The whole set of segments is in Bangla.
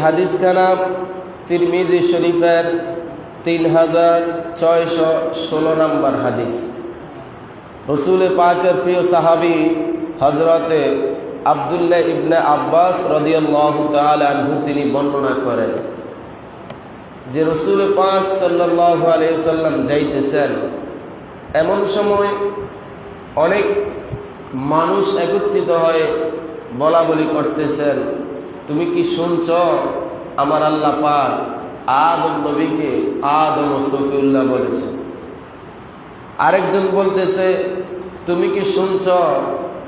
হাদিসখানা তিরমিজি শরীফের 3616 নম্বর হাদিস। রসুল পাকের প্রিয় সাহাবী হযরতে আব্দুল্লাহ ইবনে আব্বাস রাদিয়াল্লাহু তাআলা আনহু তিনি বর্ণনা করেন যে রসুল পাক সাল্লাল্লাহু আলাইহি সাল্লাম যাইতেছেন, এমন সময় অনেক মানুষ একত্রিত হয়ে বলা বলি করতেছেন, তুমি কি শুনছ আমার আল্লাহ পাক আদম নবীকে আদম ও সফিউল্লাহ বলেছেন। আরেকজন বলতেছে, তুমি কি শুনছ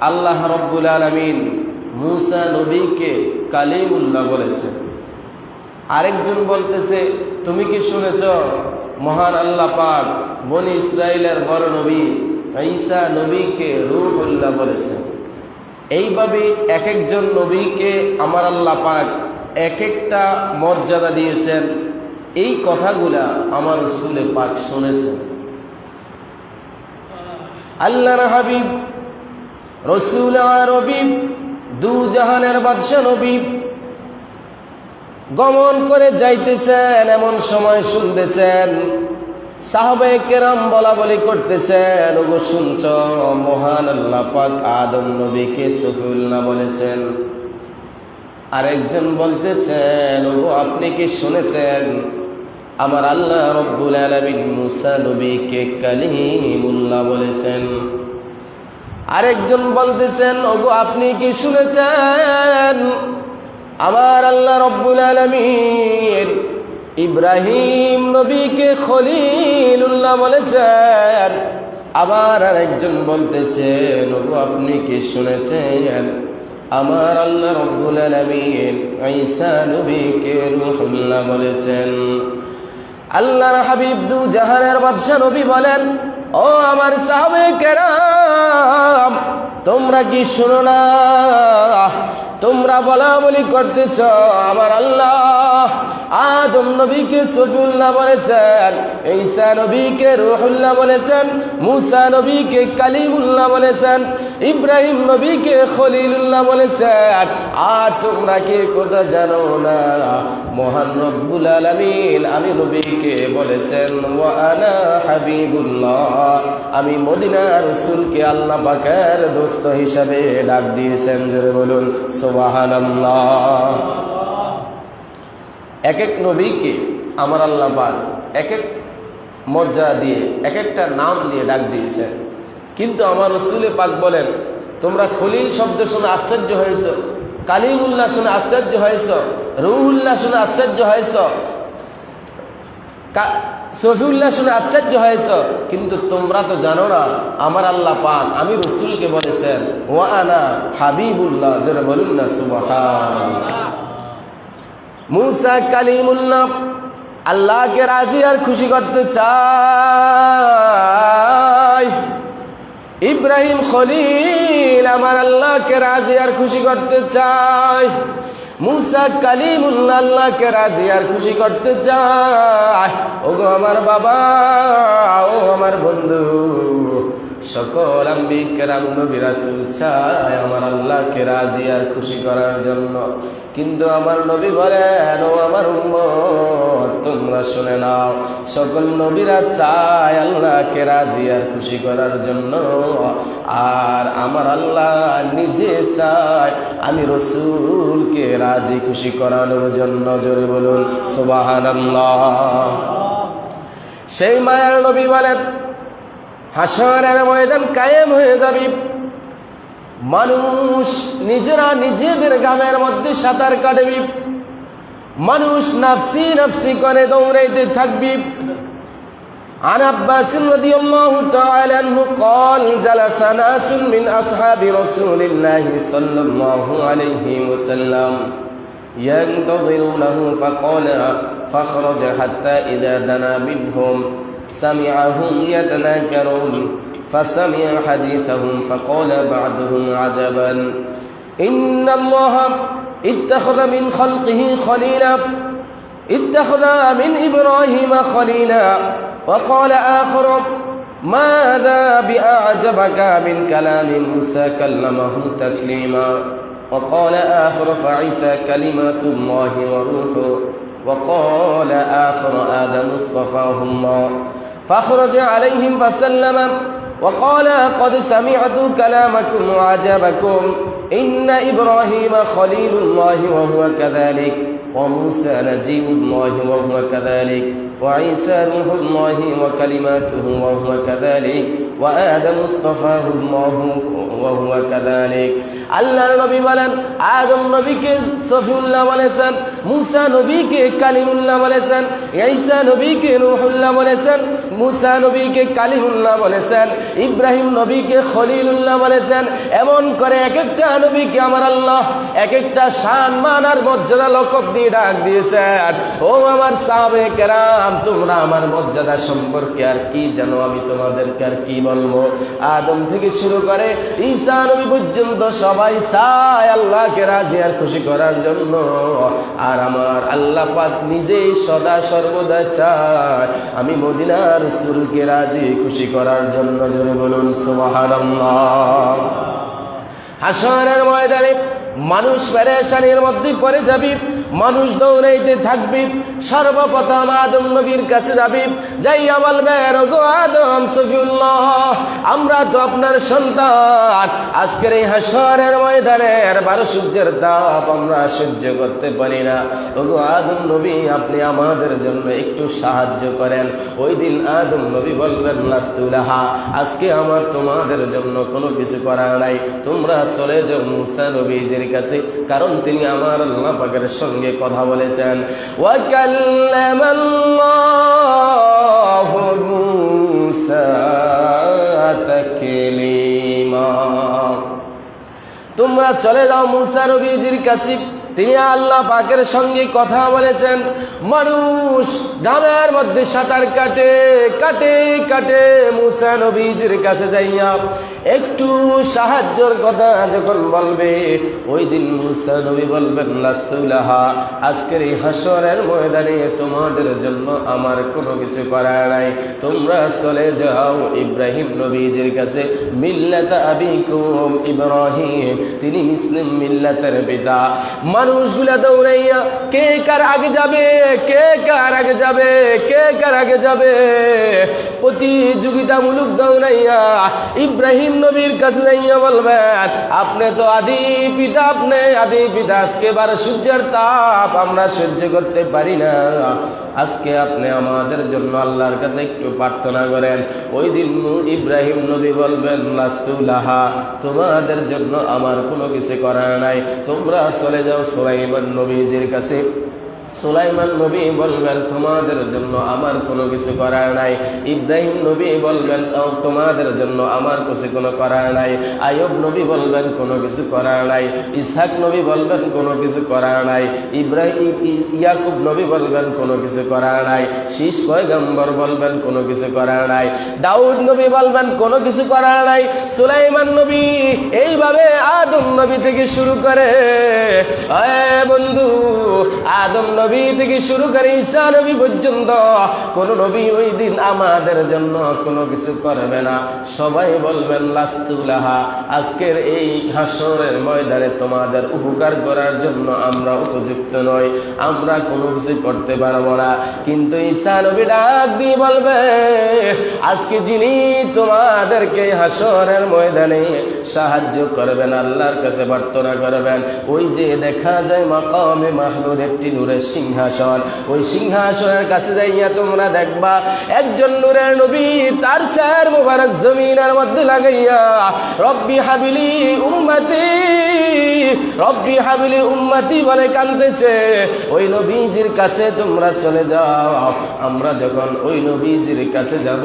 আল্লাহ রব্বুল আলামিন মুসা নবীকে কালিমুল্লাহ বলেছেন। আরেকজন বলতেছে, তুমি কি শুনেছ মহান আল্লাহ পাক বনি ইসরাইলের বড় নবী ঈসা নবীকে রূহুল্লাহ বলেছেন। এইভাবে এক একজন নবীকে আমার আল্লাহ পাক এক একটা মর্যাদা দিয়েছেন। এই কথাগুলা আমার রাসূল পাক শুনেছেন। আল্লাহর হাবিব রাসূল আরবী দু জাহানের বাদশা নবী গমন করে যাইতেছেন, এমন সময় শুনতেছেন সাহাবায়ে কেরাম বলা বলি করতেছেন, ওগো শুনছ মহান আল্লাহ পাক আদম নবীকে সফিউল্লাহ বলেছেন। আরেকজন বলতেছেন, ওগো আপনি কি শুনেছেন আমার আল্লাহ রব্বুল আলামিন মুসা নবীকে কালিমুল্লাহ বলেছেন। আরেকজন বলতেছেন, ওগো আপনি কি শুনেছেন আমার আল্লাহ রব্বুল আলামিন ইব্রাহিম নবীকে খলিলুল্লাহ বলেছেন। আবার আরেকজন বলতেছেন, ওগো আপনি কি শুনেছেন আমার আল্লাহ রব্বুল আলামিন ঈসা নবীকে রূহুল্লাহ বলেছেন। আল্লাহর হাবিব দু জাহানের বাদশা নবী বলেন, ও আমার সাহাবায়ে কেরাম, তোমরা কি শুনো না? তোমরা বলা বলি করতেছ আমার আল্লাহ আদম নবীকে সফিউল্লাহ বলেছেন, ঈসা নবীকে রূহুল্লাহ বলেছেন, মুসা নবীকে কালিমুল্লাহ বলেছেন, ইব্রাহিম নবীকে খলিলুল্লাহ বলেছেন। আর তোমরা কি কথা জানো না মহান রব্বুল আলামিন আমি নবীকে বলেছেন ওয়া আনা হাবিবুল্লাহ, আমি মদিনার রাসূলকে আল্লাহ পাকের দোস্ত হিসাবে ডাক দিয়েছেন। জোরে বলুন সুবহানাল্লাহ। এক এক নবীকে আমার আল্লাহ পাক এক এক মর্যাদা দিয়ে এক একটা নাম দিয়ে ডাক দিয়েছেন। কিন্তু আমার রাসূল পাক বলেন, তোমরা খলিল শব্দ শুনে আশ্চর্য হয়েছ, কালিমুল্লাহ শুনে আশ্চর্য হয়েছ, রূহুল্লাহ শুনে আশ্চর্য হয়েছ, সফিউল্লাহ শুনে আশ্চর্য হয়েছ, কিন্তু তোমরা তো জানো না আমার আল্লাহ পাক আমি রাসূলকে বলেছেন ওয়া আনা হাবিবুল্লাহ। জোরে বলুন না সুবহানাল্লাহ। মুসা কালিমুল্লাহ আল্লাহকে রাজি আর খুশি করতে চায়, ইব্রাহিম খলিল আমার আল্লাহকে রাজি আর খুশি করতে চায়, মুসা কালিমুল্লাহ আল্লাহকে রাজি আর খুশি করতে চায়। ওগো আমার বাবা, ও আমার বন্ধু, সকল আম্বিয়া কেরাম নবী রাসূল চায় আমার আল্লাহকে রাজি আর খুশি করার জন্য। কিন্তু আমার নবী বলেন, ও আমার উম্মত তোমরা শুনে নাও, সকল নবীরা চায় আল্লাহকে রাজি আর খুশি করার জন্য, আর আমার আল্লাহ নিজে চায় আমি রাসূলকে রাজি খুশি করানোর জন্য। জোরে বলুন সুবহানাল্লাহ। সেই মায়ার নবী বলেন, হাসরের ময়দান কায়েম হয়ে যাবে, মানুষ নিজেরা নিজেদের গ্রামের মধ্যে সাঁতার কাটবে, মানুষ নাফসি নাফসি করে দৌড়াইতে থাকবে। عن عباس رضي الله تعالى عنه قال جلس ناس من أصحاب رسول الله صلى الله عليه وسلم ينتظرونه فخرج حتى إذا دنا منهم سمعهم يتناكرون فسمع حديثهم فقال بعضهم عجبا إن الله اتخذ من خلقه خليلا اتخذ من إبراهيم خليلا وقال آخر ماذا بأعجبك من كلام موسى كلمه تكليما وقال آخر فعيسى كلمة الله وروحه وقال آخر آدم اصطفاه الله فخرج عليهم فسلم وقال قد سمعت كلامكم وعجبكم إن إبراهيم خليل الله وهو كذلك وموسى نجي الله وهو كذلك وعيسى روح الله وكلماته وهو كذلك وآدم اصطفاه الله وهو كذلك আল্লাহর নবী বলেন আদম নবীকে সফিউল্লাহ বলেছেন, মুসা নবীকে কালিমুল্লাহ বলেছেন, ঈসা নবীকে রূহুল্লাহ বলেছেন, মুসা নবীকে কালিমুল্লাহ বলেছেন, ইব্রাহিম নবীকে খলিলুল্লাহ বলেছেন। এমন করে এক একটা নবীকে আমার আল্লাহ এক একটা শান মান আর মর্যাদা লকব দিয়ে ডাক দিয়েছেন। ও আমার সাহাবে কেরাম, তোমরা আমার মর্যাদা সম্পর্কে আর কি জানো, আমি তোমাদেরকে আর কি বলবো। আদম থেকে শুরু করে ঈসা নবী পর্যন্ত সবাই চায় আল্লাহকে রাজি আর খুশি করার জন্য, আর আমার আল্লাহ পাক নিজেই সদা সর্বদা চায় আমি মদিনার রাসূলকে রাজি খুশি করার জন্য। জোরে বলুন সুবহানাল্লাহ। হাশরের ময়দানে মানুষ পেরেশানির মধ্যে পড়ে যাবি, মানুষ দৌড়াইতে থাকবি, সর্বপ্রথম আদম নবীর কাছে যাবি, যাইয়া বলবে ওগো আদম সফিউল্লাহ, আমরা তো আপনার সন্তান, আজকের এই হাশরের ময়দানের 12 সূর্যের তাপ আমরা সহ্য করতে পারি না, ওগো আদম নবী আপনি আমাদের জন্য একটু সাহায্য করেন। ওই দিন আদম নবী বলবেন লাস্তুলাহা, আজকে আমার তোমাদের জন্য কোনো কিছু করার নাই, তোমরা চলে যাও মুসা নবীর কাছে, কারণ তিনি আমার আল্লাহ পাকের সঙ্গে কথা বলেছেন। ওয়া কাল্লামাল্লাহু মুসা তাকলিমা, তোমরা চলে যাও মুসা নবীর কাছে, তিনি আল্লাহ পাকের সঙ্গে কথা বলেছেন। মানুষ গ্রামের মধ্যে সাঁতার কাটে কাটে কাটে মুসা নবীর কাছে যাইয়া একটু সাহায্যের কথা যখন বলবে, ওই দিন মুসা নবী বলবেন লাস্তুলাহা, আজকের এই হাশরের ময়দানে তোমাদের জন্য আমার কোনো কিছু করার নাই, তোমরা চলে যাও ইব্রাহিম নবীর কাছে, মিল্লাত আবিকুম ইব্রাহিম, তিনি মুসলিম মিল্লাতের পিতা। মানুষগুলা দৌড়াইয়া কে কার আগে যাবে, কে কার আগে যাবে, কে কার আগে যাবে, প্রতিযোগিতামূলক দৌড়াইয়া ইব্রাহিম নবীর কাছে যাইয়া বলবেন আপনি তো আদি পিতা, আপনি আদি পিতা, আজকে 12 সূর্যের তাপ আমরা সহ্য করতে পারি না, আজকে আপনি আমাদের জন্য আল্লাহর কাছে একটু প্রার্থনা করেন। ওই দিন ইব্রাহিম নবী বলবেন লাস্তুলাহা, তোমাদের জন্য আমার কোনো কিছু করার নাই, তোমরা চলে যাও সুলাইমান নবীর কাছে। সুলাইমান নবী বলবেন তোমাদের জন্য আমার কোনো কিছু করার নাই। ইব্রাহিম নবী বলবেন তোমাদের জন্য আমার কিছু কোনো করার নাই। আইয়ুব নবী বলবেন কোনো কিছু করার নাই। ইসহাক নবী বলবেন কোনো কিছু করার নাই। ইয়াকুব নবী বলবেন কোনো কিছু করার নাই। শীষ পয়গম্বর বলবেন কোনো কিছু করার নাই। দাউদ নবী বলবেন কোনো কিছু করার নাই। সুলাইমান নবী, এইভাবে আদম নবী থেকে শুরু করে বন্ধু, আদম নবী থেকে শুরু করে ঈসা নবী পর্যন্ত কোন নবী ওই দিন আমাদের জন্য কোনো কিছু করবে না। সবাই বলবেন লাস্তুলাহা, আজকের এই হাশরের ময়দানে তোমাদের উপকার করার জন্য আমরা উপযুক্ত নই, আমরা কোনো কিছু করতে পারবো না। কিন্তু ঈসা নবী ডাক দিয়ে বলবে আজকে যিনি তোমাদেরকে হাশরের ময়দানে সাহায্য করবেন, আল্লাহর কাছে প্রার্থনা করবেন, ওই যে দেখা যায় মাকামে মাহমুদ একটি নূরের সিংহাসন, ওই সিংহাসনের কাছে যাইয়া তোমরা দেখবা একজন নূরের নবী তার স্যার মুবারক জমিনের মধ্যে লাগাইয়া রব্বি হাবিলি উম্মতি, রব্বি হাবিলি উম্মতি বলে কাঁদতেছে। ওই নবীজির কাছে তোমরা চলে যাও। আমরা যখন ওই নবীজির কাছে যাব,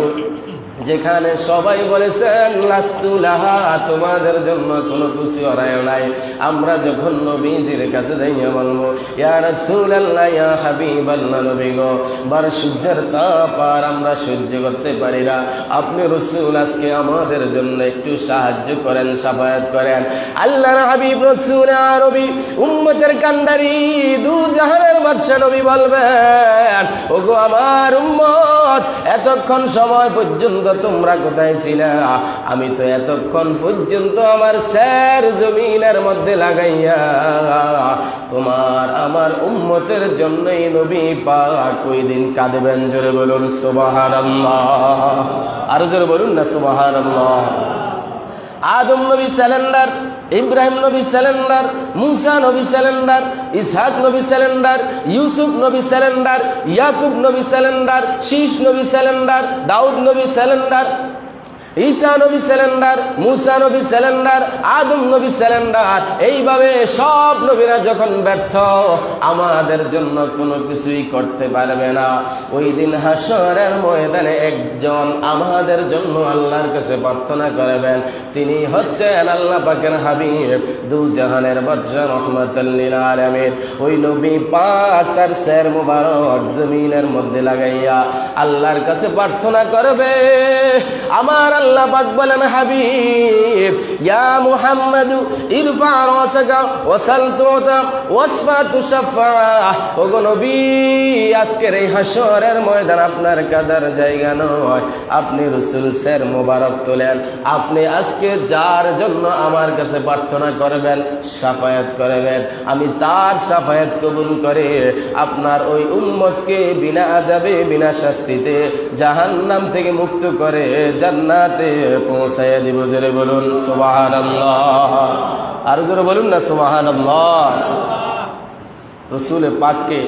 যেখানে সবাই বলেছেন লাস্তুলাহা, তোমাদের জন্য কোনো কিছু অরায় নাই, আমরা যখন নবীজির কাছে যাইয়া বলবো ইয়া রাসূলুল্লাহ ইয়া হাবিবাল্লাহ, নবী গো 12 সূর্যের তাপ আর আমরা সহ্য করতে পারি না, আপনি রাসূল আজকে আমাদের জন্য একটু সাহায্য করেন, শাফায়াত করেন। আল্লাহর হাবিব রাসূল আরবি উম্মতের কান্ডারি দু জাহানের বাদশা নবী বলবেন ওগো আমার উম্মত, উম্মত এতক্ষণ সময় পর্যন্ত তোমরা কোথায় ছিলা? আমি তো এতক্ষণ পর্যন্ত আমার স্যার জমিনের মধ্যে লাগাইয়া তোমার আমার উম্মতের জন্যই নবী পাক ওই দিন কাঁদবেন। জোরে বলুন সুবহানাল্লাহ, আরো জোরে বলুন না সুবহানাল্লাহ। আদম নবী স্যালেন্ডার, ইব্রাহিম নবী স্যালেন্ডার, মুসা নবী স্যালেন্ডার, ইসহাক নবী স্যালেন্ডার, ইউসুফ নবী স্যালেন্ডার, ইয়াকুব নবী স্যালেন্ডার, শীষ নবী স্যালেন্ডার, দাউদ নবী স্যালেন্ডার, ঈসা নবী স্যালেন্ডার, মুসা নবী স্যালেন্ডার, আদম নবী স্যালেন্ডার। এইভাবে সব নবীরা যখন ব্যর্থ, আমাদের জন্য কোনো কিছুই করতে পারবে না। ওই দিন হাশরের ময়দানে একজন আমাদের জন্য আল্লাহর কাছে প্রার্থনা করবেন, তিনি হচ্ছেন আল্লাহ পাকের হাবিব, দু জাহানের বাদশা রহমাতুল লিল আলামিন। ওই নবী পাক তার স্যার মুবারক জমিনের মধ্যে লাগাইয়া আল্লাহর কাছে প্রার্থনা করবে। আমার আল্লাহ পাক বলেন, হাবিব ইয়া মুহাম্মাদু ইরফা রাসাকা ওয়াসাল তুতা ওয়াশফা তুশফা। ওগো নবী, আজকের এই হাশরের ময়দান আপনার কাদার জায়গা নয়, আপনি রাসূল স্যার মোবারক তোলেন। আপনি আজকে যার জন্য আমার কাছে প্রার্থনা করবেন, শাফায়াত করবেন, আমি তার শাফায়াত কবুল করে আপনার ওই উম্মতকে বিনা আযাবে বিনা শাস্তিতে জাহান্নাম থেকে মুক্ত করে জান্নাতে পৌঁছায়া দিব। জোরে বলুন সুবহানাল্লাহ, আর জোরে বলুন না সুবহানাল্লাহ। রাসূল পাককে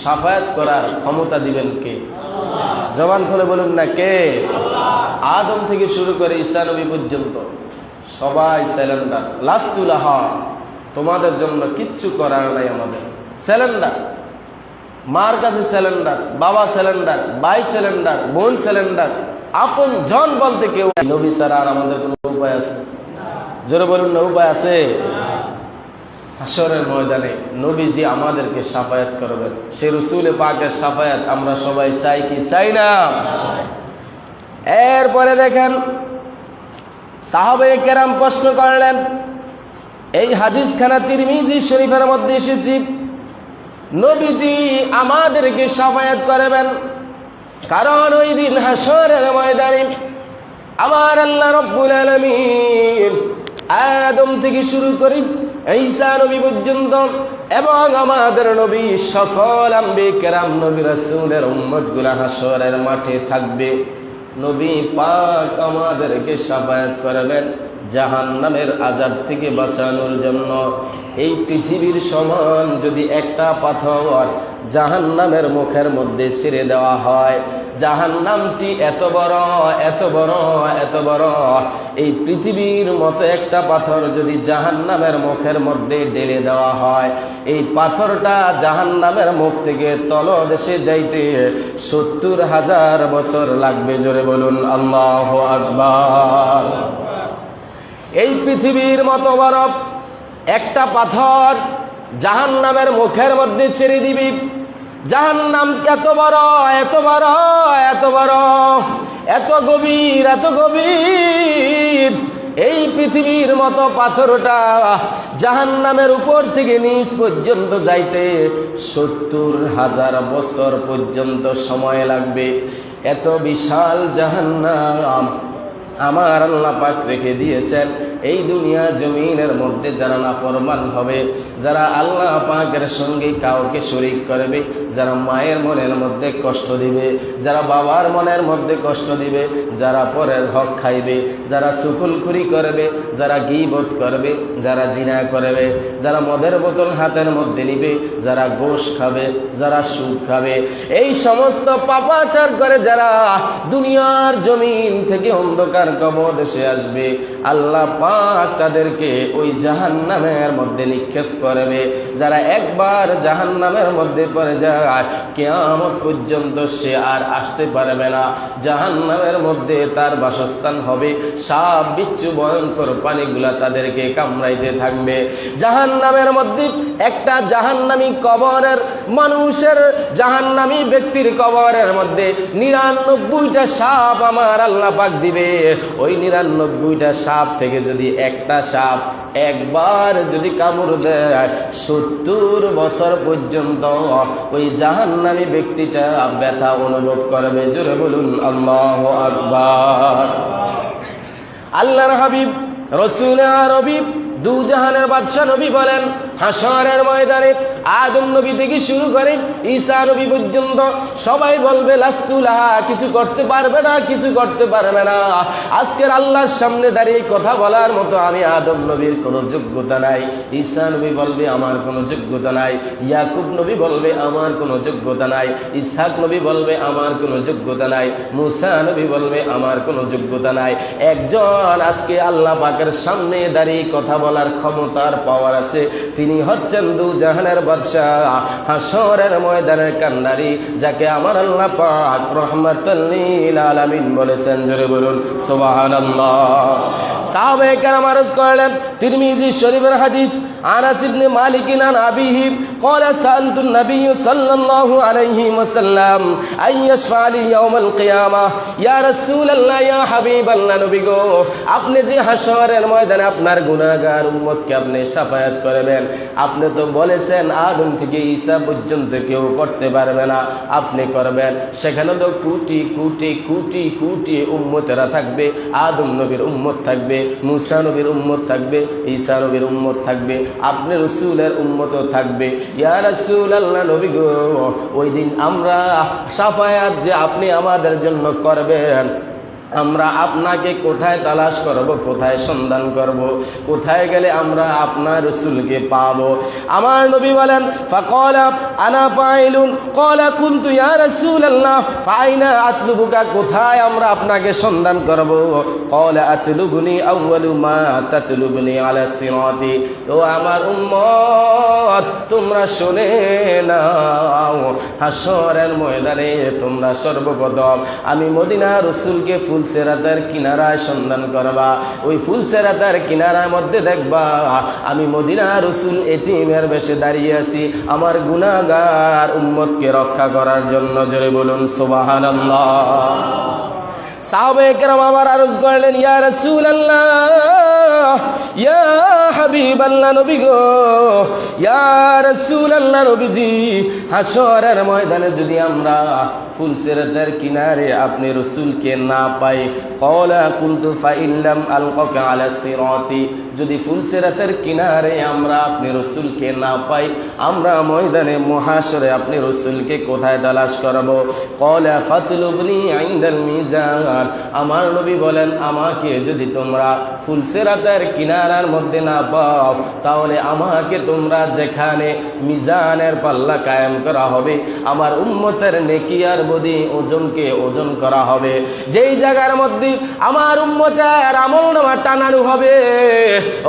শাফায়াত করার ক্ষমতা দিবেন কে? জবান খুলে বলুন না কে? আদম থেকে শুরু করে ঈসা নবী পর্যন্ত সবাই স্যালেন্ডার। লাস্তুলাহা, তোমাদের জন্য কিচ্ছু করার নাই আমাদের। স্যালেন্ডার, মার কাছে স্যালেন্ডার, বাবা স্যালেন্ডার, ভাই স্যালেন্ডার, বোন স্যালেন্ডার, আপন জন বলতে কেউ। নবী ছাড়া আর আমাদের কোনো উপায় আছে? জোরে বলুন না, উপায় আছে? হাশরের ময়দানে নবীজি আমাদেরকে শাফায়াত করবেন। সেই রাসূল পাকের শাফায়াত আমরা সবাই চাই কি চাই না? এরপরে দেখেন, সাহাবায়ে কেরাম প্রশ্ন করলেন, এই হাদিসখানা তিরমিজি শরীফের মধ্যে এসেছে, নবীজি আমাদেরকে শাফায়াত করবেন কারণ ওই দিন হাশরের ময়দানে আমার আল্লাহ রাব্বুল আলামিন আদম থেকে শুরু করে ঈসা নবী পর্যন্ত এবং আমাদের নবী সকল আম্বিয়া কেরাম নবী রাসূলের উম্মতগুলো হাশরের মাঠে থাকবে। নবী পাক আমাদেরকে শাফায়াত করবেন জাহান্নামের আযাব থেকে বাঁচানোর জন্য। এই পৃথিবীর সমান যদি একটা পাথর জাহান্নামের মুখের মধ্যে ছেড়ে দেওয়া হয়, জাহান্নামটি এত বড় এত বড় এত বড়, এই পৃথিবীর মতো একটা পাথর যদি জাহান্নামের মুখের মধ্যে ঢেলে দেওয়া হয়, এই পাথরটা জাহান্নামের মুখ থেকে তলদেশে যাইতে ৭০,০০০ বছর লাগবে। জোরে বলুন আল্লাহু আকবার। এই পৃথিবীর মতো বড় একটা পাথর জাহান্নামের মুখের মধ্যে ছেড়ে দিবি, জাহান্নাম এত বড় এত বড় এত বড়, এত গভীর এত গভীর, এই পৃথিবীর মতো পাথরটা জাহান্নামের উপর থেকে নিচ পর্যন্ত যাইতে ৭০,০০০ বছর পর্যন্ত সময় লাগবে। এত বিশাল জাহান্নাম আমার আল্লাহ পাক রেখে দিয়েছেন। এই দুনিয়া জমিনের মধ্যে যারা নাফরমান হবে, যারা আল্লাহ পাকের সঙ্গে কাউকে শরীক করবে, যারা মায়ের মনের মধ্যে কষ্ট দিবে, যারা বাবার মনের মধ্যে কষ্ট দিবে, যারা পরের হক খাইবে, যারা সুকুলখুরি করবে, যারা গীবত করবে, যারা জিনা করবে, যারা মদের বোতল হাতের মধ্যে নিবে, যারা গোশ খাবে, যারা সুদ খাবে, এই সমস্ত পাপাচার করে যারা দুনিয়ার জমিন থেকে অন্ধকার কবরদেশে আসবে, আল্লাহ পাক তাদেরকে ওই জাহান্নামের মধ্যে নিক্ষেপ করবে। যারা একবার জাহান্নামের মধ্যে পড়ে যায়, কিয়ামত পর্যন্ত সে আর আসতে পারবে না। জাহান্নামের মধ্যে তার বাসস্থান হবে, সাপ বিচ্ছু ভয়ঙ্কর পানিগুলা তাদেরকে কামড়াইতে থাকবে। জাহান্নামের মধ্যে একটা জাহান্নামী কবরের মানুষের, জাহান্নামী ব্যক্তির কবরের মধ্যে ৯৯টা সাপ আমার আল্লাহ পাক দিবে। ওই 99টা সাপ থেকে যদি একটা সাপ একবার যদি কামড় দেয় 70 বছর পর্যন্ত ওই জাহান্নামী ব্যক্তিটা ব্যথা অনুভব করবে। জোরে বলুন আল্লাহু আকবার। আল্লাহর হাবিব রসুল আরবি দু জাহানের বাদশা নবী বলেন, হাসরের ময়দানে আদম নবী থেকে শুরু করে ঈসা নবী পর্যন্ত সবাই বলবে লাস্তুলাহা, কিছু করতে পারবে না, কিছু করতে পারবে না। আজকের আল্লাহর সামনে দাঁড়িয়ে কথা বলার মতো আমি আদম নবীর কোনো যোগ্যতা নাই। ঈসা নবী বলবে আমার কোনো যোগ্যতা নাই। ইয়াকুব নবী বলবে আমার কোনো যোগ্যতা নাই। ইসহাক নবী বলবে আমার কোনো যোগ্যতা নাই। মুসা নবী বলবে আমার কোনো যোগ্যতা নাই। একজন আজকে আল্লাহ পাকের সামনে দাঁড়িয়ে কথা বলার ক্ষমতার পাওয়ার আছে, তিনি হচ্ছেন দু জাহানের বাদশাহ, হাসরের ময়দানের কান্ডারি, যাকে আমার আল্লাহ পাক রহমাতুল লিল আলামিন বলেছেন। জোরে বলুন সুবহানাল্লাহ। সাহাবায়ে কেরাম আরজ করলেন, তিরমিজি শরীফের হাদিস, আনাস ইবনে মালিক আন আবিহি قال سألت النبي صلى الله عليه وسلم أن يشفع لي يوم القيامة يا رسول الله يا حبيب الله। নবী গো, আপনি যে হাসরের ময়দানে আপনার গুনাহগার উম্মতকে আপনি শাফায়াত করবেন, আপনি তো বলেছেন আদম থেকে ঈসা পর্যন্ত কেউ করতে পারবে না, আপনি করবেন। সেখানে তো কোটি কোটি কোটি কোটি উম্মতেরা থাকবে। আদম নবীর উম্মত থাকবে, মুসা নবীর উম্মত থাকবে, ঈসা নবীর উম্মত থাকবে, আপনি রসুলের উম্মতও থাকবে। ইয়া রাসূলুল্লাহ, নবী গো, ওই দিন আমরা শাফায়াত যে আপনি আমাদের জন্য করবেন, আমরা আপনাকে কোথায় তালাশ করব, কোথায় সন্ধান করব, কোথায় গেলে আমরা আপনার রাসূলকে পাবো? আমার নবী বলেন, ফাকালা আনা ফাইলুন, ক্বালা কুনতু ইয়া রাসূলুল্লাহ ফাইনা আতলুবুকা, কোথায় আমরা আপনাকে সন্ধান করব? ক্বালা আতলুবুনি আউয়ালু মা তাতলুবুনি আলা সিরাতি। ও আমার উম্মত, তোমরা শুনে নাও, হাসরের ময়দানে তোমরা সর্বপ্রথম আমি মদিনা রাসূলকে ফুলসেরাতের কিনারায় সন্ধান করবা। ওই ফুলসেরাতের কিনারার মধ্যে দেখবা আমি মদিনা রাসূল এতিমের বেশে দাঁড়িয়ে আছি আমার গুনাহগার উম্মতকে রক্ষা করার জন্য। জোরে বলুন সুবহানাল্লাহ। সাহাবায়ে কেরাম আবার আরজ করলেন, ইয়া রাসূলুল্লাহ, ইয়া হাবিবাল্লাহ, নবী গো, ইয়া রাসূলুল্লাহ, নবীজি, হাসরের ময়দানে যদি আমরা ফুলসিরাতের কিনারে আপনি রাসূলকে না পাই, ক্বালা কুনতু ফাইল্লাম আলকাকা আলা সিরাতি, যদি ফুলসিরাতের কিনারে আমরা আপনি রাসূলকে না পাই, আমরা ময়দানে মুহাশরে আপনি রাসূলকে কোথায় তালাশ করব? ক্বালা ফাতলুবনি ইনদাল মিজান। আমার নবী বলেন, আমাকে যদি তোমরা ফুলসিরাতের কিনারার মধ্যে না পাও, তাহলে আমাকে তোমরা যেখানে মিজানের পাল্লা কায়েম করা হবে, আমার উম্মতের নেকি আর বদি ওজনকে ওজন করা হবে, যেই জায়গার মধ্যে আমার উম্মতের আমলনামা টানানো হবে,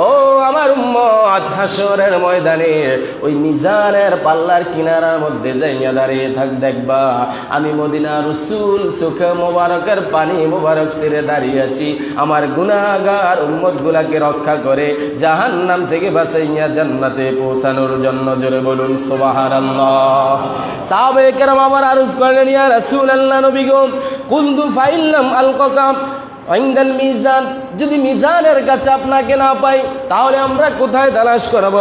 ও আমার উম্মত হাসরের ময়দানে ওই মিজানের পাল্লার কিনারার মধ্যে যাইয়া দাঁড়িয়ে দেখবা আমি মদিনা রাসূল চোখে মোবারকের পানি মোবারক ছেড়ে দাঁড়িয়ে আছি, আমার গুনাহগার উম্মত গুলাকে রক্ষা করে জাহান্নাম থেকে বাঁচাইয়া জান্নাতে পৌঁছানোর জন্য। জোরে বলুন সুবহানাল্লাহ। সাহাবায়ে কেরাম আবার আরজ করলেন, ইয়া রাসূলুল্লাহ, নবী গো, কুনতু ফাইল্লাম আলকাকা ইনদাল মিজান, যদি মিজানের কাছে আপনাকে না পাই, তাহলে আমরা কোথায় তালাশ করব?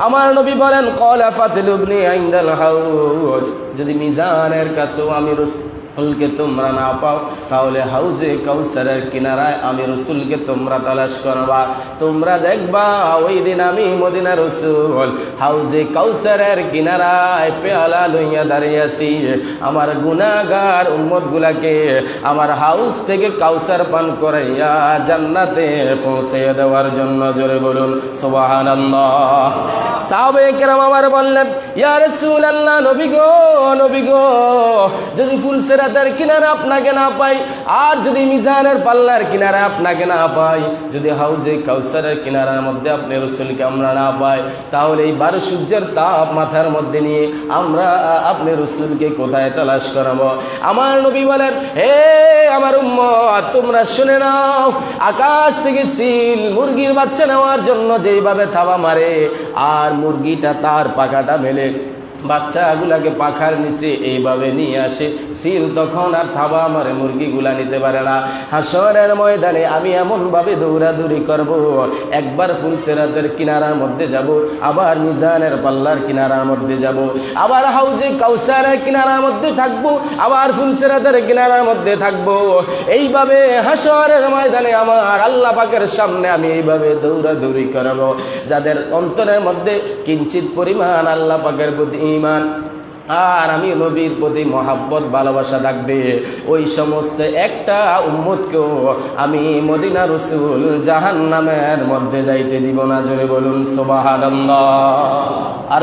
আমার নবী বলেন, ক্বালা ফাতলুবনি ইনদাল হাউজ, যদি মিজানের কাছেও আমি রাসূলকে তোমরা না পাও, তাহলে হাউজে কাউসারের কিনারায় আমি রাসূলকে তোমরা তালাশ করবা। তোমরা দেখবা ওই দিন আমি মদিনা রাসূল হাউজে কাউসারের কিনারায় পেয়ালা লইয়া দাঁড়িয়ে আছি, আমার গুনাহগার উম্মত গুলাকে আমার হাউজ থেকে কাউসার পান করাইয়া জান্নাতে পৌঁছে দেওয়ার জন্য। জোরে বলুন সুবহানাল্লাহ। সাহাবায়ে কেরাম আমার বললেন, ইয়া রাসূলুল্লাহ, নবী গো, নবী গো, যদি ফুলসিরাতের কিনারে আপনাকে না পাই, আর যদি মিজানের পাল্লার কিনারে আপনাকে না পাই, যদি হাউজে কাউসারের কিনারার মধ্যে আপনি রাসূলকে আমরা না পাই, তাহলে এই 12 সূর্যের তাপ মাথার মধ্যে নিয়ে আমরা আপনি রাসূলকে কোথায় তালাশ করব? আমার নবী বলেন, হে আমার উম্মত, তোমরা শুনে নাও, আকাশ থেকে সিল মুরগির বাচ্চা নেওয়ার জন্য যেইভাবে থাবা মারে, আর মুরগিটা তার পাখাটা মেলে বাচ্চাগুলাকে পাখার নিচে এইভাবে নিয়ে আসে, সিল তখন আর থাবা মারে মুরগিগুলা নিতে পারে না। হাসরের ময়দানে আমি এমন ভাবে দৌড়াদৌড়ি করব, একবার ফুলসিরাতের কিনারার মধ্যে যাব, আবার মিজানের পাল্লার কিনারার মধ্যে যাব, আবার হাউজে কাউসারের কিনারার মধ্যে থাকবো, আবার ফুলসিরাতের কিনারার মধ্যে থাকবো। এইভাবে হাসরের ময়দানে আমার আল্লাহ পাকের সামনে আমি এইভাবে দৌড়াদৌড়ি করব। যাদের অন্তরের মধ্যে কিঞ্চিত পরিমাণ আল্লাহ পাকের প্রতি ঈমান আর আমি নবীর প্রতি মহাব্বত ভালোবাসা থাকবে, ওই সমস্ত একটা উম্মতকেও আমি মদিনা রাসূল জাহান্নামের মধ্যে যাইতে দিব না। জোরে বলুন সুবহানাল্লাহ। আর